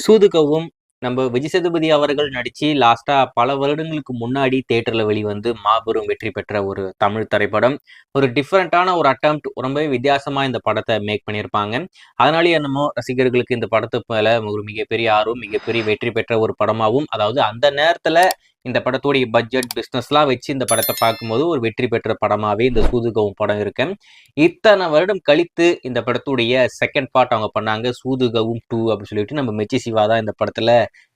சூதுகவும் நம்ம விஜய் சேதுபதி அவர்கள் நடிச்சு லாஸ்டா பல வருடங்களுக்கு முன்னாடி தியேட்டர்ல வெளிவந்து மாபெரும் வெற்றி பெற்ற ஒரு தமிழ் திரைப்படம். ஒரு டிஃப்ரெண்டான ஒரு அட்டெம்ப்ட், ரொம்பவே வித்தியாசமா இந்த படத்தை மேக் பண்ணியிருப்பாங்க. அதனாலேயே என்னமோ ரசிகர்களுக்கு இந்த படத்து மேல ஒரு மிகப்பெரிய ஆர்வம், மிகப்பெரிய வெற்றி பெற்ற ஒரு படமாகவும், அதாவது அந்த நேரத்துல இந்த படத்துடைய பட்ஜெட் பிஸ்னஸ்லாம் வச்சு இந்த படத்தை பார்க்கும்போது ஒரு வெற்றி பெற்ற படமாவே இந்த சூதுகவும் படம் இருக்கு. இத்தனை வருடம் கழித்து இந்த படத்துடைய செகண்ட் பார்ட் அவங்க பண்ணாங்க, சூதுகவும் 2 அப்படின்னு சொல்லிட்டு. நம்ம மெச்சி சிவா தான் இந்த படத்துல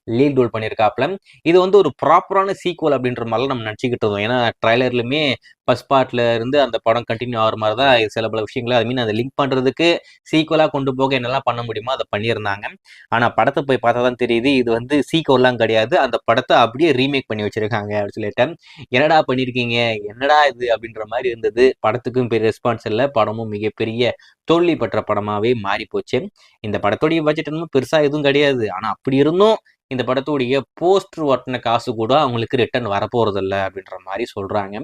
லீட் ரோல் பண்ணியிருக்காப்ல. இது வந்து ஒரு ப்ராப்பரான சீக்வல் அப்படின்ற மாதிரிலாம் நம்ம நினச்சிக்கிட்டு இருந்தோம். ஏன்னா ட்ரைலர்லுமே ஃபர்ஸ்ட் பார்ட்ல இருந்து அந்த படம் கண்டினியூ ஆகிற மாதிரி தான் சில பல விஷயங்களை ஐ மீன் அதை லிங்க் பண்ணுறதுக்கு சீக்வலாக கொண்டு போக என்னெல்லாம் பண்ண முடியுமோ அதை பண்ணியிருந்தாங்க. ஆனால் படத்தை போய் பார்த்தா தான் தெரியுது இது வந்து சீக்வல்லாம் கிடையாது, அந்த படத்தை அப்படியே ரீமேக் பண்ணி வச்சிருக்காங்க அப்படின்னு சொல்லிட்டு. என்னடா பண்ணியிருக்கீங்க, என்னடா இது அப்படின்ற மாதிரி இருந்தது. படத்துக்கும் பெரிய ரெஸ்பான்ஸ் இல்லை, படமும் மிகப்பெரிய தோல்வி பெற்ற படமாகவே மாறி போச்சு. இந்த படத்துடைய பட்ஜெட் இன்னும் பெருசாக எதுவும் கிடையாது. ஆனால் அப்படி இருந்தும் இந்த படத்துடைய போஸ்டர் ஒட்டின காசு கூட அவங்களுக்கு ரிட்டர்ன் வரப்போறதில்ல அப்படின்ற மாதிரி சொல்றாங்க.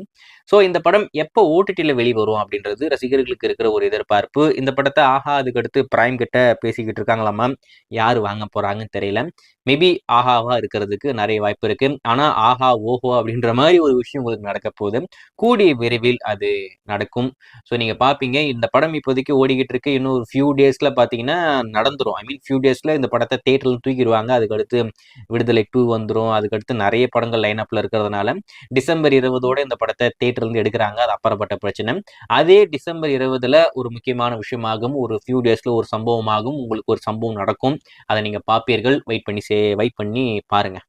ஸோ இந்த படம் எப்போ ஓடிடியில் வெளிவரும் அப்படின்றது ரசிகர்களுக்கு இருக்கிற ஒரு எதிர்பார்ப்பு. இந்த படத்தை ஆஹா அதுக்கடுத்து பிரைம் கிட்ட பேசிக்கிட்டு இருக்காங்களாமா. யார் வாங்க போறாங்கன்னு தெரியல. மேபி ஆஹாவா இருக்கிறதுக்கு நிறைய வாய்ப்பு இருக்கு. ஆனா ஆஹா ஓஹோ அப்படின்ற மாதிரி ஒரு விஷயம் உங்களுக்கு நடக்க போகுது. கூடிய விரைவில் அது நடக்கும். ஸோ நீங்க பார்ப்பீங்க. இந்த படம் இப்போதைக்கு ஓடிக்கிட்டு இருக்கு. இன்னும் ஒரு ஃபியூ டேஸ்ல பார்த்தீங்கன்னா நடந்துரும். ஐ மீன் ஃபியூ டேஸ்ல இந்த படத்தை தியேட்டர்ல தூக்கிடுவாங்க. அதுக்கடுத்து விடுதலை 2 வந்துரும். அதுக்கடுத்து நிறைய படங்கள் லைன் அப்ல இருக்கிறதுனால டிசம்பர் 20ஓட இந்த படத்தை தியேட்டர்ல இருந்து எடுக்கிறாங்க. அது அப்புறப்பட்ட பிரச்சனை. அதே டிசம்பர் 20ல ஒரு முக்கியமான விஷயமாகும், ஒரு ஃபியூ டேஸ்ல ஒரு சம்பவமாகும், உங்களுக்கு ஒரு சம்பவம் நடக்கும். அதை நீங்க பார்ப்பீர்கள். வெயிட் பண்ணி பாருங்க.